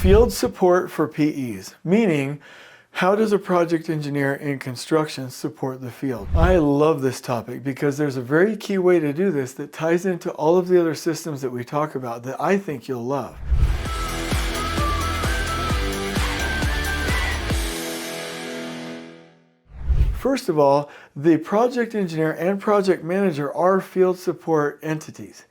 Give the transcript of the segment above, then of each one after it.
Field support for PEs, meaning how does a project engineer in construction support the field? I love this topic because there's a very key way to do this that ties into all of the other systems that we talk about that I think you'll love. First of all, the project engineer and project manager are field support entities.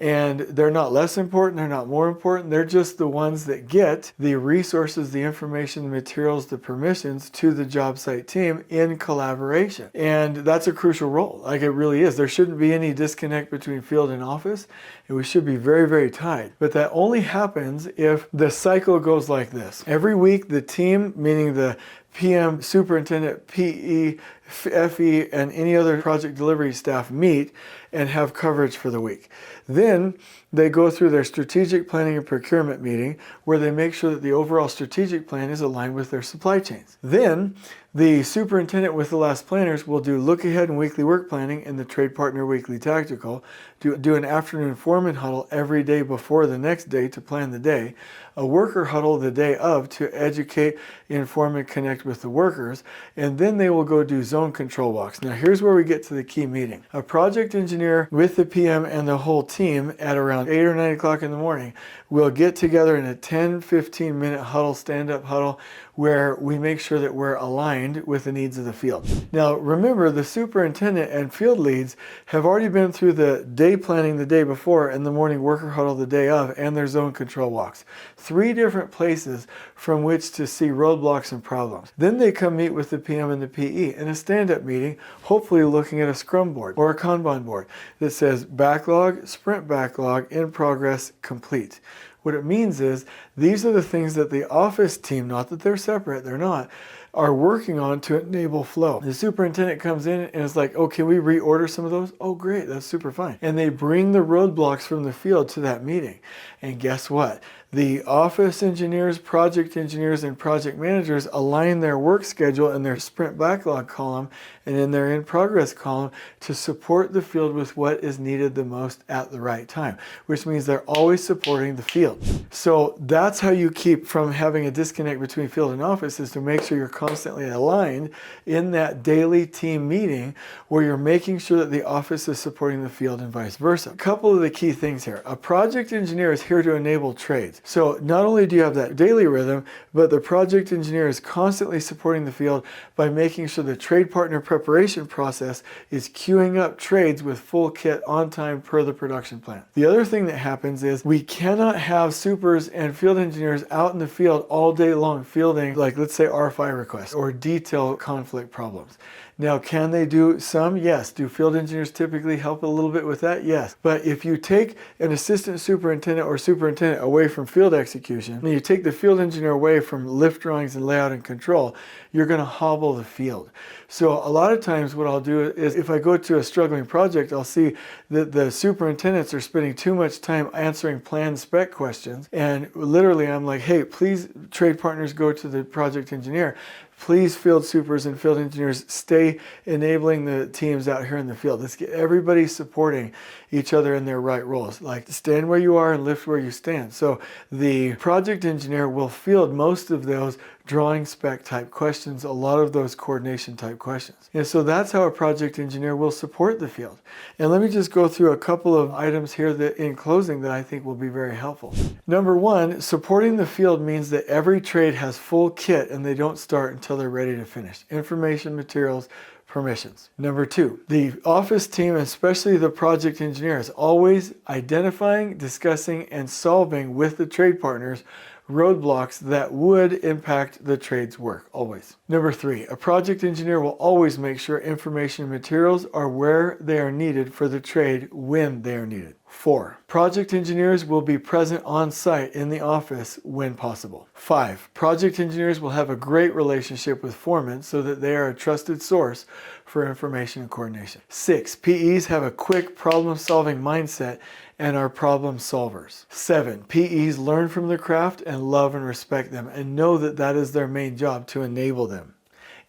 And they're not less important, they're not more important, they're just the ones that get the resources, the information, the materials, the permissions to the job site team in collaboration. And that's a crucial role, like it really is. There shouldn't be any disconnect between field and office, and we should be very, very tight. But that only happens if the cycle goes like this. Every week the team, meaning the PM, superintendent, PE, FE, and any other project delivery staff meet and have coverage for the week. Then they go through their strategic planning and procurement meeting where they make sure that the overall strategic plan is aligned with their supply chains. Then the superintendent with the last planners will do look ahead and weekly work planning and the trade partner weekly tactical, do an afternoon foreman huddle every day before the next day to plan the day, a worker huddle the day of to educate, inform, and connect with the workers, and then they will go do zone control walks. Now here's where we get to the key meeting. A project engineer with the PM and the whole team at around 8 or 9 o'clock in the morning will get together in a 10-15 minute huddle, stand-up huddle, where we make sure that we're aligned with the needs of the field. Now remember, the superintendent and field leads have already been through the day planning the day before and the morning worker huddle the day of and their zone control walks. 3 different places from which to see roadblocks and problems. Then they come meet with the PM and the PE in a stand-up meeting, hopefully looking at a scrum board or a Kanban board that says backlog, sprint backlog, in progress, complete. What it means is these are the things that the office team, not that they're separate, they're not, are working on to enable flow. The superintendent comes in and is like, oh, can we reorder some of those? Oh, great, that's super fine. And they bring the roadblocks from the field to that meeting. And guess what? The office engineers, project engineers, and project managers align their work schedule in their sprint backlog column and in their in progress column to support the field with what is needed the most at the right time, which means they're always supporting the field. So that's how you keep from having a disconnect between field and office, is to make sure you're constantly aligned in that daily team meeting where you're making sure that the office is supporting the field and vice versa. A couple of the key things here. A project engineer is here to enable trades. So not only do you have that daily rhythm, but the project engineer is constantly supporting the field by making sure the trade partner preparation process is queuing up trades with full kit on time per the production plan. The other thing that happens is we cannot have supers and field engineers out in the field all day long fielding, like let's say RFI requests or detail conflict problems. Now, can they do some? Yes. Do field engineers typically help a little bit with that? Yes. But if you take an assistant superintendent or superintendent away from field execution, and you take the field engineer away from lift drawings and layout and control, you're going to hobble the field. So a lot of times what I'll do is if I go to a struggling project, I'll see that the superintendents are spending too much time answering plan spec questions. And literally I'm like, hey, please trade partners go to the project engineer. Please, field supers and field engineers, stay enabling the teams out here in the field. Let's get everybody supporting each other in their right roles. Like stand where you are and lift where you stand. So the project engineer will field most of those drawing spec type questions, a lot of those coordination type questions. And so that's how a project engineer will support the field. And let me just go through a couple of items here that in closing that I think will be very helpful. Number one, supporting the field means that every trade has full kit and they don't start until they're ready to finish. Information, materials, permissions. Number two, the office team, especially the project engineer, is always identifying, discussing, and solving with the trade partners roadblocks that would impact the trade's work, always. Number three, a project engineer will always make sure information and materials are where they are needed for the trade when they are needed. 4, project engineers will be present on site in the office when possible. 5, project engineers will have a great relationship with foremen so that they are a trusted source for information and coordination. 6, PEs have a quick problem-solving mindset and are problem solvers. 7, PEs learn from the craft and love and respect them and know that that is their main job to enable them.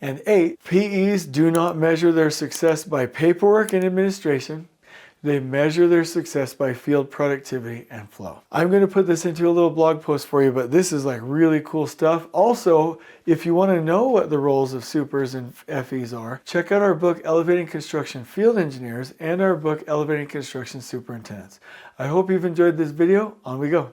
And 8, PEs do not measure their success by paperwork and administration, They measure their success by field productivity and flow. I'm going to put this into a little blog post for you, but this is like really cool stuff. Also, if you want to know what the roles of supers and FEs are, check out our book, Elevating Construction Field Engineers, and our book, Elevating Construction Superintendents. I hope you've enjoyed this video. On we go.